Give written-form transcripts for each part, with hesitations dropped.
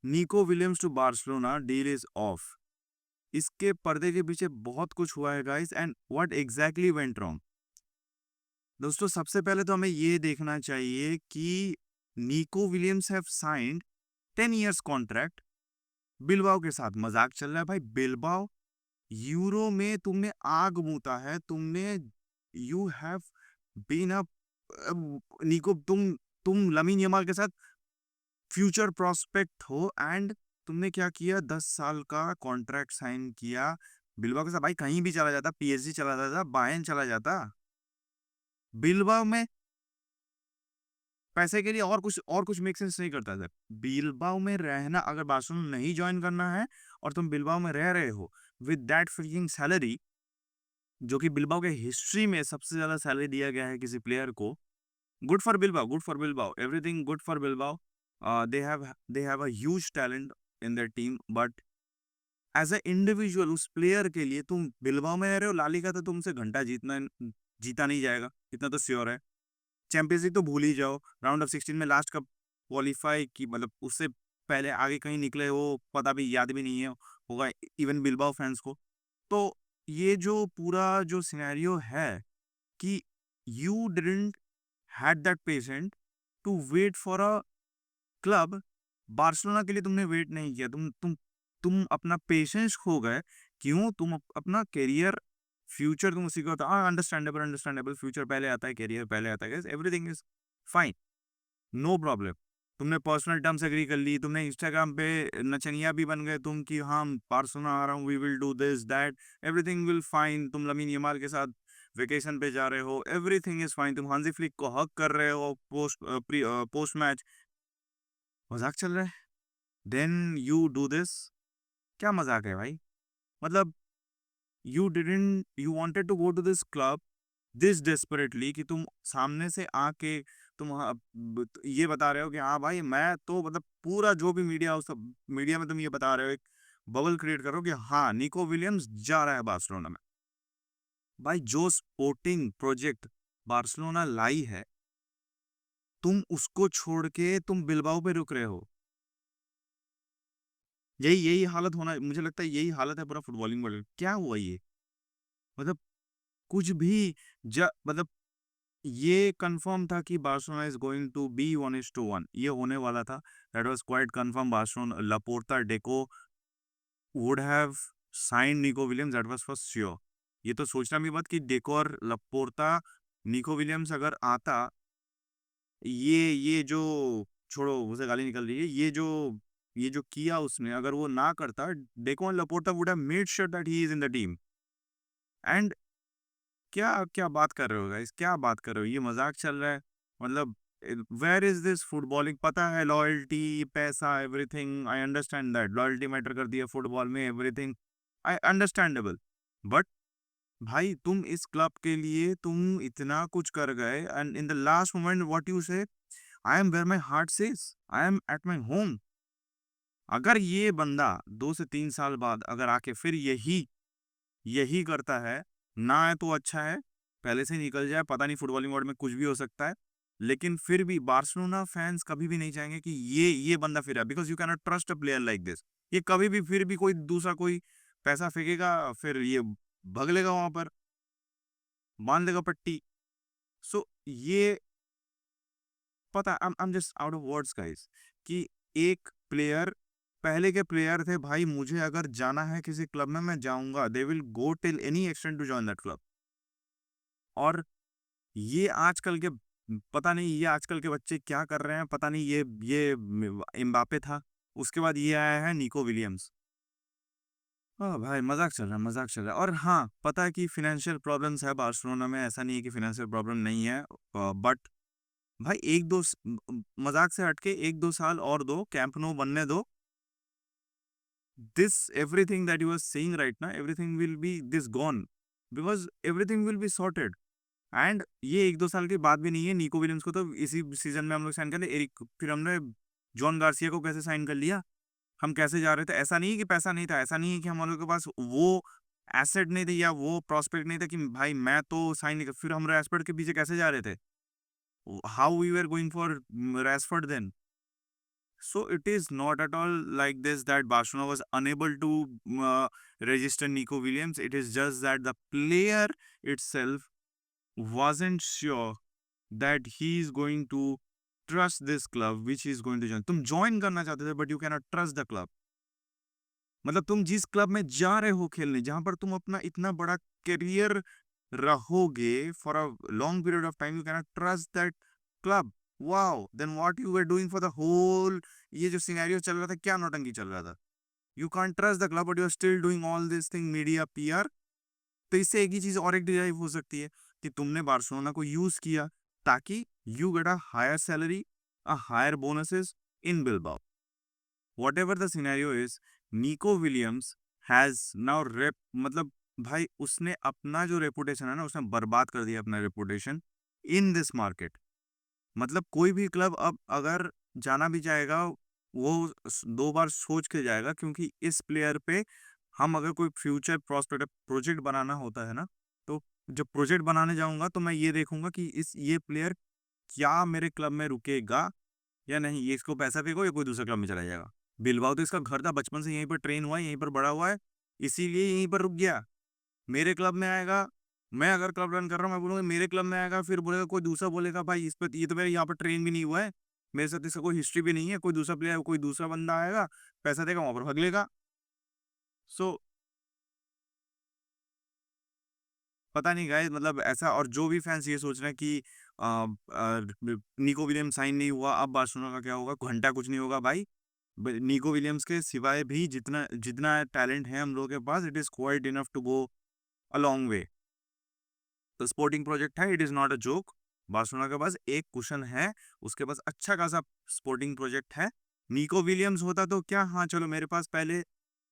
निको Williams to Barcelona deal is off. इसके पर्दे के पीछे बहुत कुछ हुआ है guys, and what exactly went wrong. दोस्तों सबसे पहले तो हमें ये देखना चाहिए कि Nico Williams have signed 10 years contract Bilbao के साथ। मजाक चल रहा है भाई? बिलबाओ यूरो में तुमने आग मूता है, तुमने यू हैव बीन अ निको, तुम लमीन यमाल के साथ फ्यूचर प्रोस्पेक्ट हो, एंड तुमने क्या किया? 10 साल का कॉन्ट्रैक्ट साइन किया बिलबाओ के साथ। भाई कहीं भी चला जाता, पीएसजी चला जाता, बायर्न चला जाता, बिलबाओ में पैसे के लिए और कुछ मेक सेंस नहीं करता सर। बिलबाओ में रहना, अगर बार्सिलोना नहीं ज्वाइन करना है और तुम बिलबाओ में रह रहे हो विद दैट फ्रीकिंग सैलरी, जो कि बिलबाओ के हिस्ट्री में सबसे ज्यादा सैलरी दिया गया है किसी प्लेयर को, good for Bilbao, good for Bilbao, everything good for Bilbao. They have a huge talent in their team, but as a individual उस प्लेयर के लिए तुम बिलबाओ में रह रहे हो। ला लीगा तो तुमसे घंटा जीता नहीं जाएगा, इतना तो श्योर है। चैंपियंस लीग तो भूल ही जाओ, राउंड ऑफ 16 में लास्ट कब क्वालिफाई की, मतलब उससे पहले आगे कहीं निकले वो पता भी, याद भी नहीं है होगा इवन बिलबाओ फैंस को। तो ये जो पूरा जो सिनेरियो है कि you didn't had that patient to wait for a club, Barcelona के लिए तुमने वेट नहीं किया, तुम अपना पेशेंस खो गए। क्यों? तुम अपना करियर, फ्यूचर तुम उसी का होता। हाँ, अंडरस्टैंडेबल, अंडरस्टैंडेबल, फ्यूचर पहले आता है, करियर पहले आता है, everything is fine, no problem. तुमने पर्सनल टर्म्स एग्री कर ली, तुमने इंस्टाग्राम पे नचनिया भी बन गए तुम कि हाँ बार्सिलोना आ रहा हूँ, we will do this that, everything will fine. तुम लमीन यमाल के साथ वेकेशन पे जा रहे हो, एवरीथिंग इज फाइन। तुम हांजी फ्लिक को हक कर रहे हो पोस्ट मैच, मजाक चल रहा है? Then you do this. क्या मजाक है भाई? मतलब you wanted to go to this club this desperately कि तुम सामने से आके तुम ये बता रहे हो कि हाँ भाई मैं तो, मतलब पूरा जो भी मीडिया हो सब मीडिया में तुम ये बता रहे हो, एक बबल क्रिएट करो कि हाँ निको विलियम्स जा रहा है बार्सिलोना में। भाई जो स्पोर्टिंग प्रोजेक्ट बार्सिलोना लाई है, तुम उसको छोड़ के तुम बिलबाओ पे रुक रहे हो। यही यही हालत होना, मुझे लगता है यही हालत है पूरा फुटबॉलिंग वर्ल्ड। क्या हुआ ये? मतलब कुछ भी मतलब ये कंफर्म था कि Barcelona is going to be 1:1, ये होने वाला था। That was quite confirm. Barcelona, Laporta, Deco would have sign Nico Williams, that was for sure. ये तो सोचना भी मत कि डेको और लापोर्ता, निको विलियम्स अगर आता, ये जो, छोड़ो उसे गाली निकल रही है, ये जो किया उसने, अगर वो ना करता, डेको और Laporta would have made sure that he is in the team. And क्या क्या बात कर रहे हो गाइस? क्या बात कर रहे हो? ये मजाक चल रहा है? मतलब वेयर इज दिस फुटबॉलिंग? पता है लॉयल्टी, पैसा, everything, I understand that loyalty matter करती है फुटबॉल में, एवरीथिंग आई अंडरस्टैंडेबल। बट भाई तुम इस क्लब के लिए तुम इतना कुछ कर गए, and in the last moment what you say, I am where my heart says, I am at my home. अगर ये बंदा 2 से 3 साल बाद अगर आके फिर यही यही करता है, ना है तो अच्छा है, पहले से ही निकल जाए। पता नहीं फुटबॉलिंग वर्ल्ड में कुछ भी हो सकता है, लेकिन फिर भी बार्सिलोना फैंस कभी भी नहीं चाहेंगे कि ये बंदा फिर है, because you can not trust a player like this. ये कभी भी फिर भी कोई दूसरा कोई पैसा फेंकेगा, फिर ये भग लेगा वहां पर, बांध लेगा पट्टी। सो ये पता, I am just out of words guys, कि एक प्लेयर, पहले के प्लेयर थे भाई, मुझे अगर जाना है किसी क्लब में मैं जाऊंगा, they will go till any extent to join that club. और ये आजकल के, पता नहीं ये आजकल के बच्चे क्या कर रहे हैं, पता नहीं। ये एम्बापे था, उसके बाद ये आया है निको विलियम्स। हाँ भाई मजाक चल रहा है, मजाक चल रहा है। और हाँ पता है कि फिनेंशियल प्रॉब्लम्स है बार्सिलोना में, ऐसा नहीं है कि फिनेंशियल प्रॉब्लम नहीं है, बट भाई मजाक से हटके 1-2 साल और दो, कैंप नो बनने दो। This everything that you are seeing right ना, everything will be this gone, because everything will be sorted. And ये 1-2 साल की बात भी नहीं है। निको विलियम्स को तो इसी सीजन में हम लोग साइन कर लिया, एरिक, फिर हमने जॉन गार्सिया को कैसे साइन कर लिया। हम कैसे जा रहे थे? ऐसा नहीं है कि पैसा नहीं था, ऐसा नहीं है कि हम लोग के पास वो एसेट नहीं थे या वो प्रॉस्पेक्ट नहीं था कि भाई मैं तो साइन नहीं कर, फिर हम रैशफोर्ड के पीछे कैसे जा रहे थे? How we were going for Rashford then? So it is not at all like this that Barcelona was unable to register Nico Williams. It is just that the player itself wasn't sure that he is going to trust this club which he is going to join. तुम join करना चाहते थे but you cannot trust the club. मतलब तुम जिस club में जा रहे हो खेलने, जहां पर तुम अपना इतना बड़ा करियर रहोगे for a long period of time, you can trust that club. Wow, then what you were doing for the whole, ये जो सिनेरियो चल रहा था, क्या नौटंकी चल रहा था. You can't trust the club but you are still doing all this thing, media, PR. तो इससे एक ही चीज और एक डिराइव हो सकती है कि तुमने बार्सिलोना को यूज किया ताकि you get a higher salary, a higher bonuses in Bilbao. whatever the scenario is, Nico Williams has now rep, मतलब भाई उसने अपना जो रेपुटेशन है ना, उसने बर्बाद कर दिया अपना रेपुटेशन इन दिस मार्केट. मतलब कोई भी क्लब अब अगर जाना भी चाहेगा, वो दो बार सोच के जाएगा, क्योंकि इस प्लेयर पे हम अगर कोई फ्यूचर प्रोस्पेक्ट प्रोजेक्ट बनाना होता है ना, तो जब प्रोजेक्ट बनाने जाऊंगा तो मैं ये देखूंगा कि ये प्लेयर क्या मेरे क्लब में रुकेगा या नहीं, ये इसको पैसा फेंको या कोई दूसरा क्लब में चला जाएगा. बिलबाओ तो इसका घर था, बचपन से यहीं पर ट्रेन हुआ है, यहीं पर बड़ा हुआ है, इसीलिए यहीं पर रुक गया. मेरे क्लब में आएगा, मैं अगर क्लब रन कर रहा हूँ, मैं बोलूंगा मेरे क्लब में आएगा, फिर बोलेगा कोई दूसरा, बोलेगा भाई इस पे, ये तो मेरे यहाँ पर ट्रेन भी नहीं हुआ है, मेरे साथ इसका कोई हिस्ट्री भी नहीं है, कोई दूसरा प्लेयर, कोई दूसरा बंदा आएगा, पैसा देगा, वहां पर भाग लेगा. सो पता नहीं गाइस, मतलब ऐसा. और जो भी फैंस ये सोच रहे हैं कि निको विलियम्स साइन नहीं हुआ, अब बार्सिलोना का क्या होगा, घंटा कुछ नहीं होगा भाई. निको विलियम्स के सिवाय भी जितना जितना टैलेंट है हम लोगों के पास, it is quite enough to go a long way. तो स्पोर्टिंग प्रोजेक्ट है, it is not a joke. Barcelona के पास एक कुशन है, उसके पास अच्छा खासा स्पोर्टिंग प्रोजेक्ट है. निको विलियम्स होता तो क्या, हाँ चलो मेरे पास पहले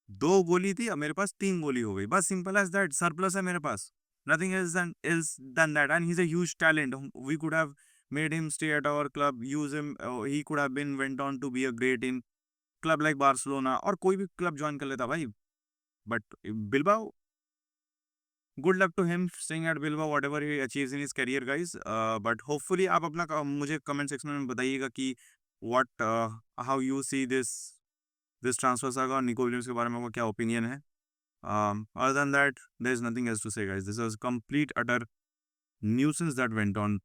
2 गोली थी, अब मेरे पास 3 गोली हो गई, बस सिंपल एज दैट, सरप्लस है मेरे पास. Nothing else than that, and he's a huge talent. We could have made him stay at our club, use him. He could have been went on to be a great in club like Barcelona, और कोई भी club join कर लेता भाई. But Bilbao, good luck to him staying at Bilbao, whatever he achieves in his career, guys. But hopefully आप अपना मुझे comment section में बताइएगा कि what how you see this transfer saga, Nico Williams के बारे में आपका क्या ओपिनियन है. Other than that, there's nothing else to say, guys. This was complete utter nuisance that went on